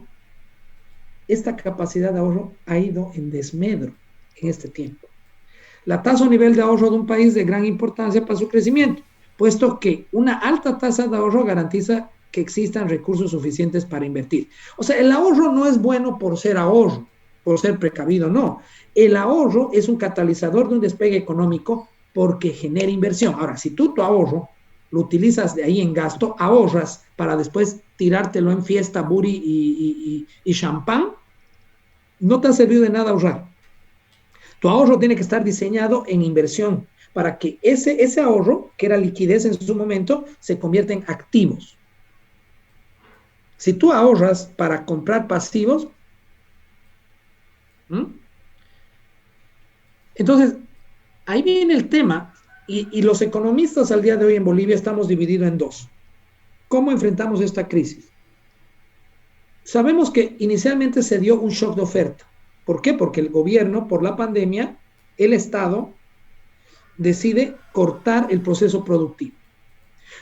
esta capacidad de ahorro ha ido en desmedro en este tiempo. La tasa o nivel de ahorro de un país de gran importancia para su crecimiento, puesto que una alta tasa de ahorro garantiza que existan recursos suficientes para invertir. O sea, el ahorro no es bueno por ser ahorro, por ser precavido, no. El ahorro es un catalizador de un despegue económico porque genera inversión. Ahora, si tú tu ahorro lo utilizas de ahí en gasto, ahorras para después tirártelo en fiesta, booty y champán, no te ha servido de nada ahorrar. Tu ahorro tiene que estar diseñado en inversión para que ese ahorro, que era liquidez en su momento, se convierta en activos. Si tú ahorras para comprar pasivos, entonces ahí viene el tema y los economistas al día de hoy en Bolivia estamos divididos en dos. ¿Cómo enfrentamos esta crisis? Sabemos que inicialmente se dio un shock de oferta. ¿Por qué? Porque el gobierno, por la pandemia, el Estado decide cortar el proceso productivo.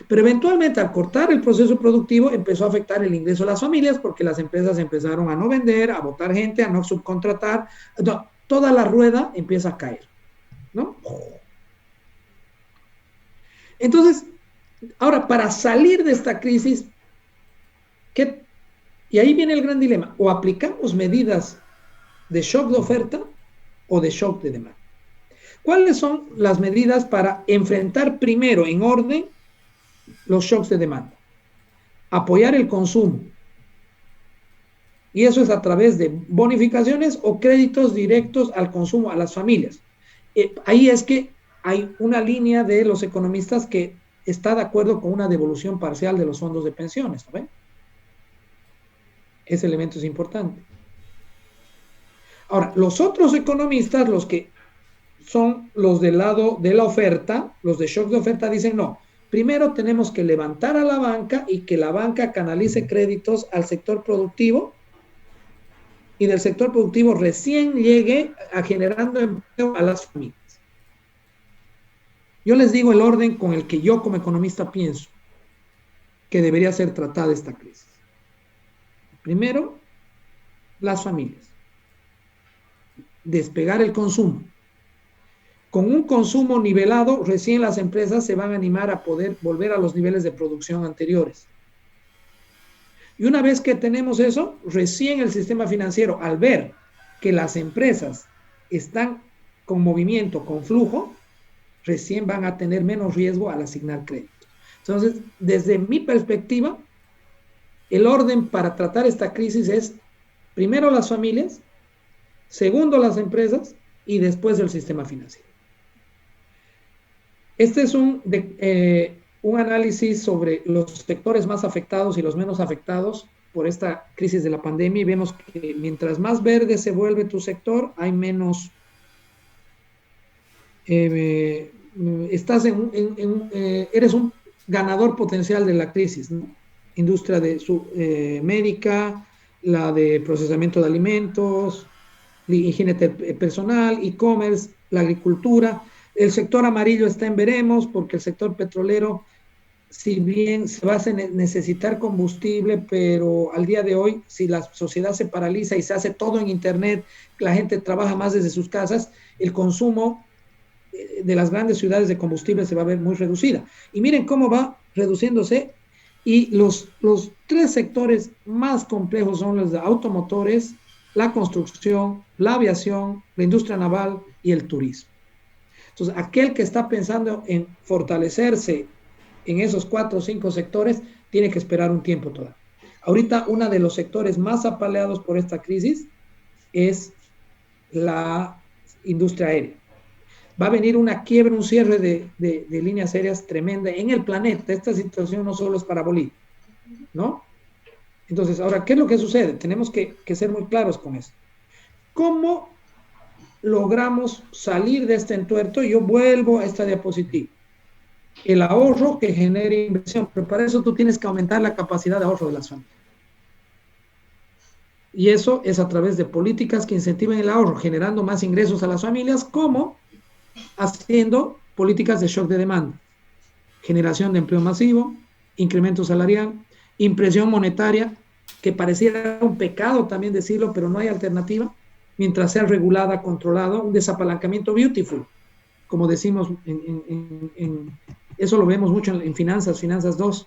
Pero eventualmente al cortar el proceso productivo empezó a afectar el ingreso de las familias porque las empresas empezaron a no vender, a botar gente, a no subcontratar. No, toda la rueda empieza a caer, ¿no? Entonces, ahora para salir de esta crisis, y ahí viene el gran dilema, o aplicamos medidas de shock de oferta o de shock de demanda. ¿Cuáles son las medidas para enfrentar primero en orden los shocks de demanda? Apoyar el consumo. Y eso es a través de bonificaciones o créditos directos al consumo a las familias. Ahí es que hay una línea de los economistas que está de acuerdo con una devolución parcial de los fondos de pensiones, ¿no ven? Ese elemento es importante. Ahora, los otros economistas, los que son los del lado de la oferta, los de shock de oferta, dicen no, primero tenemos que levantar a la banca y que la banca canalice créditos al sector productivo y del sector productivo recién llegue a generando empleo a las familias. Yo les digo el orden con el que yo como economista pienso que debería ser tratada esta crisis. Primero, las familias. Despegar el consumo. Con un consumo nivelado, recién las empresas se van a animar a poder volver a los niveles de producción anteriores. Y una vez que tenemos eso, recién el sistema financiero, al ver que las empresas están con movimiento, con flujo, recién van a tener menos riesgo al asignar créditos. Entonces, desde mi perspectiva, el orden para tratar esta crisis es primero las familias, segundo las empresas y después el sistema financiero. Este es un análisis sobre los sectores más afectados y los menos afectados por esta crisis de la pandemia y vemos que mientras más verde se vuelve tu sector, hay menos, estás eres un ganador potencial de la crisis, ¿no? Industria médica, la de procesamiento de alimentos, higiene personal, e-commerce, la agricultura. El sector amarillo está en veremos porque el sector petrolero, si bien se va a necesitar combustible, pero al día de hoy, si la sociedad se paraliza y se hace todo en Internet, la gente trabaja más desde sus casas, el consumo de las grandes ciudades de combustible se va a ver muy reducida. Y miren cómo va reduciéndose y los tres sectores más complejos son los de automotores, la construcción, la aviación, la industria naval y el turismo. Entonces, aquel que está pensando en fortalecerse en esos 4 o 5 sectores tiene que esperar un tiempo todavía. Ahorita, uno de los sectores más apaleados por esta crisis es la industria aérea. Va a venir una quiebra, un cierre de líneas aéreas tremenda en el planeta. Esta situación no solo es para Bolivia, ¿no? Entonces, ahora, ¿qué es lo que sucede? Tenemos que ser muy claros con eso. ¿Cómo logramos salir de este entuerto? Yo vuelvo a esta diapositiva. El ahorro que genere inversión, pero para eso tú tienes que aumentar la capacidad de ahorro de las familias. Y eso es a través de políticas que incentiven el ahorro, generando más ingresos a las familias, como haciendo políticas de shock de demanda, generación de empleo masivo, incremento salarial, impresión monetaria, que pareciera un pecado también decirlo, pero no hay alternativa, mientras sea regulada, controlada, un desapalancamiento beautiful, como decimos, eso lo vemos mucho en Finanzas 2.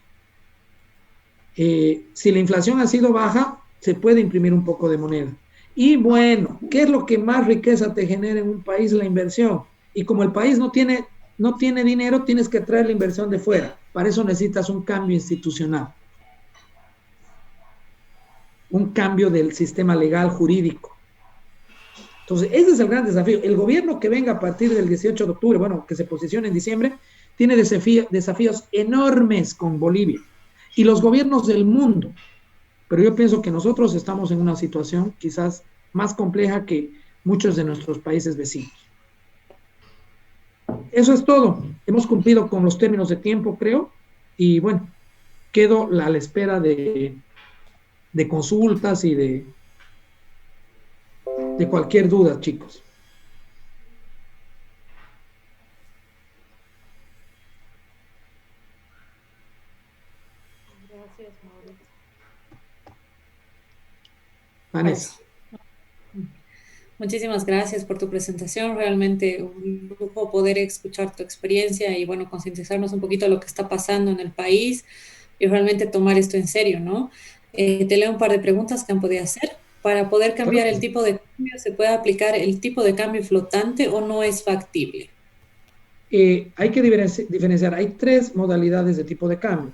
Si la inflación ha sido baja, se puede imprimir un poco de moneda. Y bueno, ¿qué es lo que más riqueza te genera en un país? La inversión. Y como el país no tiene dinero, tienes que traer la inversión de fuera. Para eso necesitas un cambio institucional, un cambio del sistema legal jurídico. Entonces, ese es el gran desafío. El gobierno que venga a partir del 18 de octubre, bueno, que se posicione en diciembre, tiene desafíos enormes con Bolivia y los gobiernos del mundo. Pero yo pienso que nosotros estamos en una situación quizás más compleja que muchos de nuestros países vecinos. Eso es todo. Hemos cumplido con los términos de tiempo, creo, y bueno, quedo a la espera de consultas y de cualquier duda, chicos. Gracias, Mauricio. Vanessa. Muchísimas gracias por tu presentación. Realmente un lujo poder escuchar tu experiencia y, bueno, concientizarnos un poquito de lo que está pasando en el país y realmente tomar esto en serio, ¿no? Te leo un par de preguntas que han podido hacer. Para poder cambiar el tipo de cambio, ¿se puede aplicar el tipo de cambio flotante o no es factible? Hay que diferenciar. Hay 3 modalidades de tipo de cambio.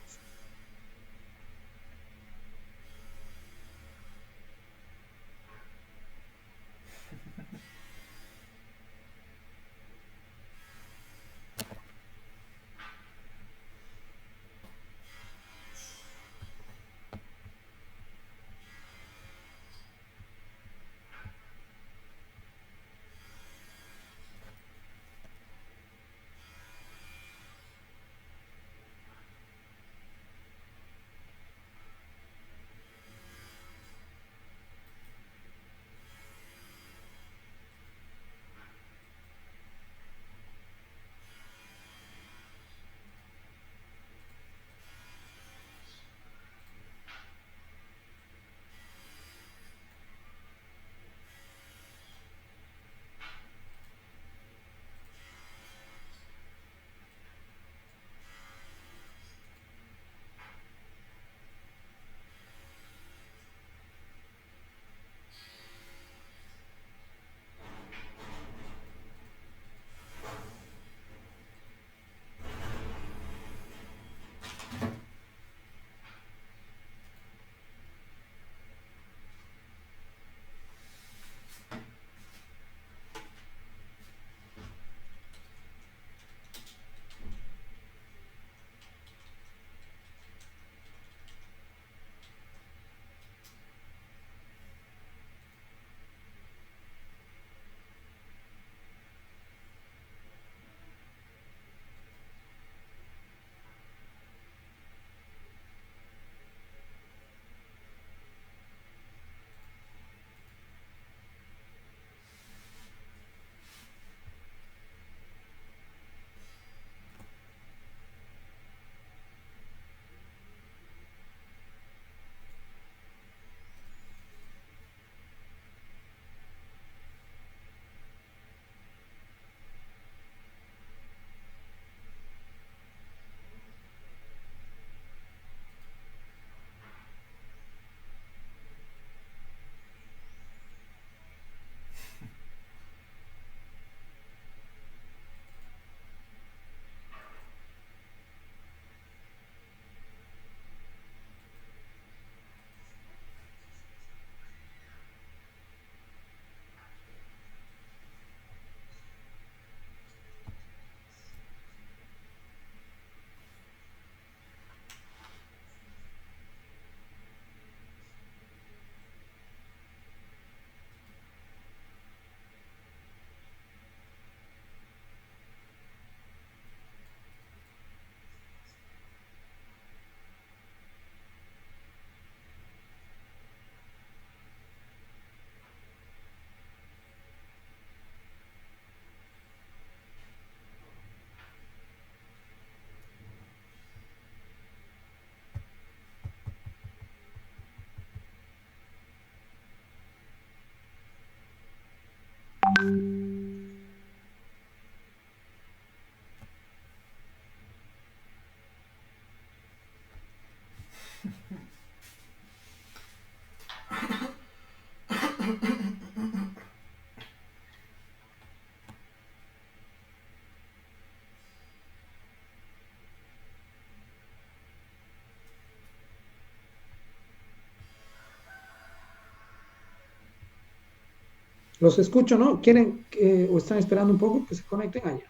Los escucho, ¿no? ¿Quieren o están esperando un poco que se conecten allá?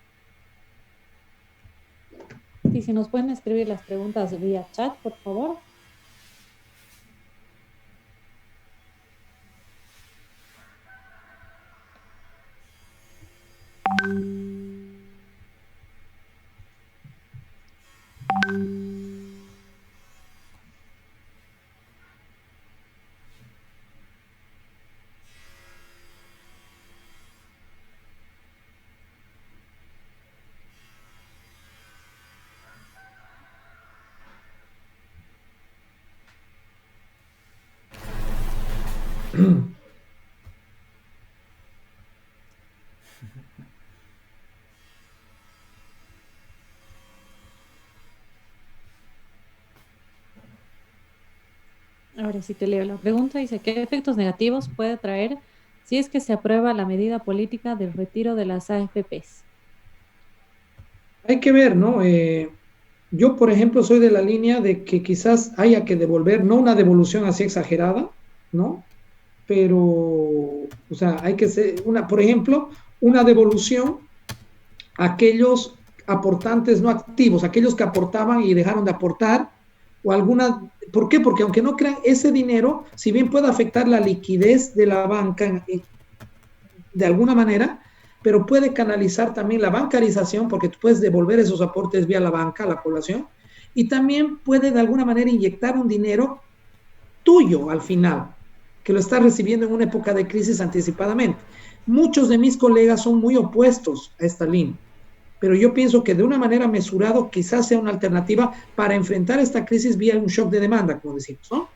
Y si nos pueden escribir las preguntas vía chat, por favor. Ahora sí te leo la pregunta. Dice, ¿qué efectos negativos puede traer si es que se aprueba la medida política del retiro de las AFPs? Hay que ver, ¿no? Yo, por ejemplo, soy de la línea de que quizás haya que devolver, no una devolución así exagerada, ¿no? Pero, o sea, hay que ser por ejemplo, una devolución a aquellos aportantes no activos, aquellos que aportaban y dejaron de aportar, o alguna, ¿por qué? Porque aunque no crean, ese dinero, si bien puede afectar la liquidez de la banca de alguna manera, pero puede canalizar también la bancarización, porque tú puedes devolver esos aportes vía la banca a la población, y también puede de alguna manera inyectar un dinero tuyo al final, que lo estás recibiendo en una época de crisis anticipadamente. Muchos de mis colegas son muy opuestos a esta línea, pero yo pienso que de una manera mesurada quizás sea una alternativa para enfrentar esta crisis vía un shock de demanda, como decimos, ¿no?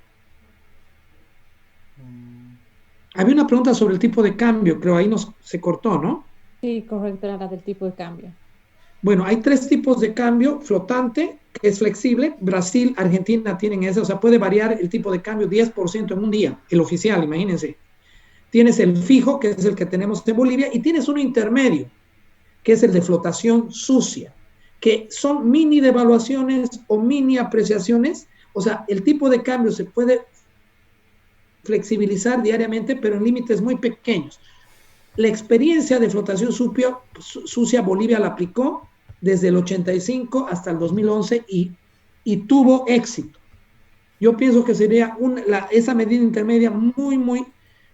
Había una pregunta sobre el tipo de cambio, creo ahí se cortó, ¿no? Sí, correcto, era la del tipo de cambio. Bueno, hay 3 tipos de cambio: flotante, que es flexible. Brasil, Argentina tienen ese, o sea, puede variar el tipo de cambio 10% en un día, el oficial, imagínense. Tienes el fijo, que es el que tenemos en Bolivia, y tienes uno intermedio, que es el de flotación sucia, que son mini devaluaciones o mini apreciaciones. O sea, el tipo de cambio se puede flexibilizar diariamente, pero en límites muy pequeños. La experiencia de flotación sucia Bolivia la aplicó desde el 85 hasta el 2011 y tuvo éxito. Yo pienso que sería esa medida intermedia muy, muy,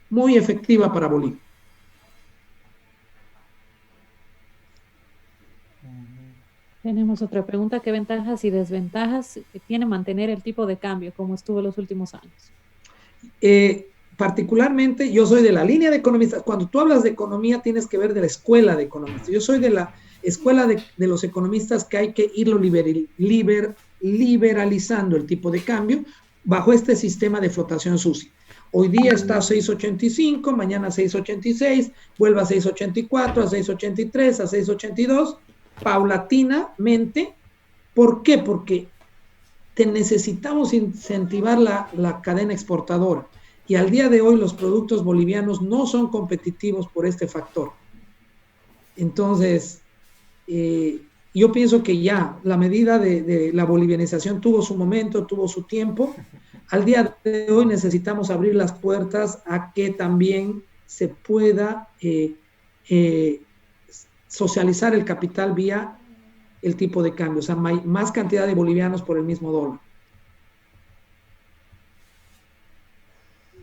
muy efectiva para Bolivia. Tenemos otra pregunta. ¿Qué ventajas y desventajas tiene mantener el tipo de cambio como estuvo en los últimos años? Particularmente, yo soy de la línea de economistas. Cuando tú hablas de economía, tienes que ver de la escuela de economistas. Yo soy de la escuela de los economistas que hay que irlo liberalizando el tipo de cambio bajo este sistema de flotación sucia. Hoy día está a 6.85, mañana 6.86, vuelve a 6.84, a 6.83, a 6.82, paulatinamente. ¿Por qué? Porque necesitamos incentivar la cadena exportadora, y al día de hoy los productos bolivianos no son competitivos por este factor. Entonces, yo pienso que ya la medida de la bolivianización tuvo su momento, tuvo su tiempo. Al día de hoy necesitamos abrir las puertas a que también se pueda socializar el capital vía el tipo de cambio, o sea, más cantidad de bolivianos por el mismo dólar.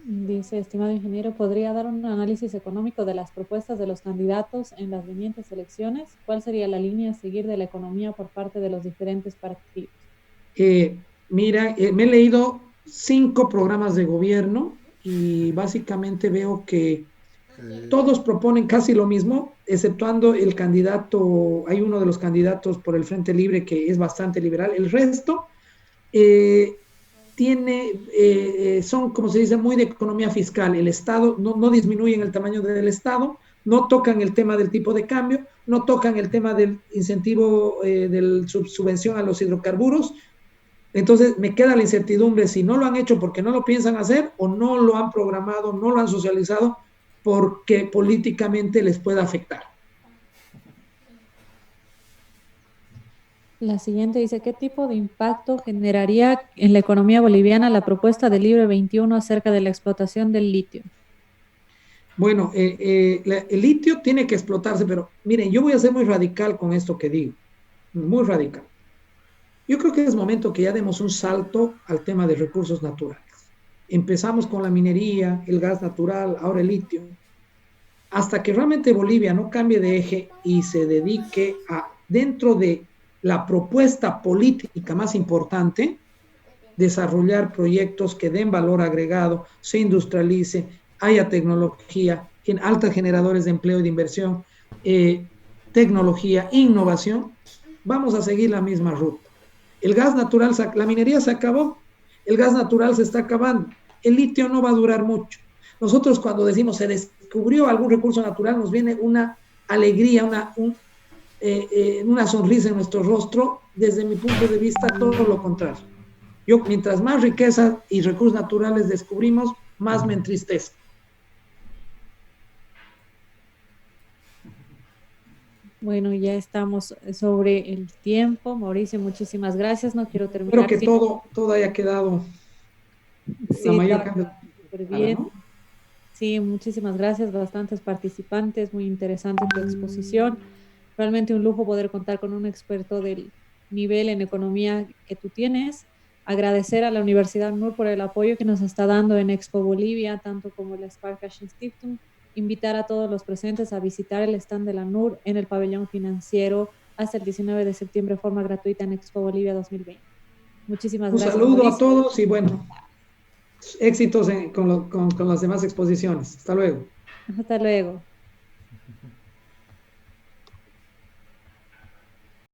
Dice, estimado ingeniero, ¿podría dar un análisis económico de las propuestas de los candidatos en las vinientes elecciones? ¿Cuál sería la línea a seguir de la economía por parte de los diferentes partidos? Mira, me he leído 5 programas de gobierno y básicamente veo que todos proponen casi lo mismo, exceptuando el candidato. Hay uno de los candidatos por el Frente Libre que es bastante liberal. El resto son, como se dice, muy de economía fiscal. El Estado, no disminuyen el tamaño del Estado, no tocan el tema del tipo de cambio, no tocan el tema del incentivo de subvención a los hidrocarburos. Entonces me queda la incertidumbre si no lo han hecho porque no lo piensan hacer, o no lo han programado, no lo han socializado porque políticamente les pueda afectar. La siguiente dice, ¿qué tipo de impacto generaría en la economía boliviana la propuesta del Libre 21 acerca de la explotación del litio? Bueno, el litio tiene que explotarse, pero miren, yo voy a ser muy radical con esto que digo, muy radical. Yo creo que es momento que ya demos un salto al tema de recursos naturales. Empezamos con la minería, el gas natural, ahora el litio, hasta que realmente Bolivia no cambie de eje y se dedique a, dentro de la propuesta política más importante, desarrollar proyectos que den valor agregado, se industrialice, haya tecnología, altos generadores de empleo y de inversión, tecnología, innovación, vamos a seguir la misma ruta. El gas natural, la minería se acabó, el gas natural se está acabando, el litio no va a durar mucho. Nosotros cuando decimos se descubrió algún recurso natural, nos viene una alegría, una sonrisa en nuestro rostro. Desde mi punto de vista, todo lo contrario. Yo, mientras más riqueza y recursos naturales descubrimos, más me entristece. Bueno, ya estamos sobre el tiempo. Mauricio, muchísimas gracias. No quiero terminar. Espero que todo haya quedado la mayor cantidad. Súper bien. ¿No? Sí, muchísimas gracias. Bastantes participantes. Muy interesante tu exposición. Realmente un lujo poder contar con un experto del nivel en economía que tú tienes. Agradecer a la Universidad NUR por el apoyo que nos está dando en Expo Bolivia, tanto como la Sparkassen Stiftung. Invitar a todos los presentes a visitar el stand de la NUR en el pabellón financiero hasta el 19 de septiembre, de forma gratuita en Expo Bolivia 2020. Muchísimas gracias. Un saludo a todos y bueno, éxitos con las demás exposiciones. Hasta luego. Hasta luego.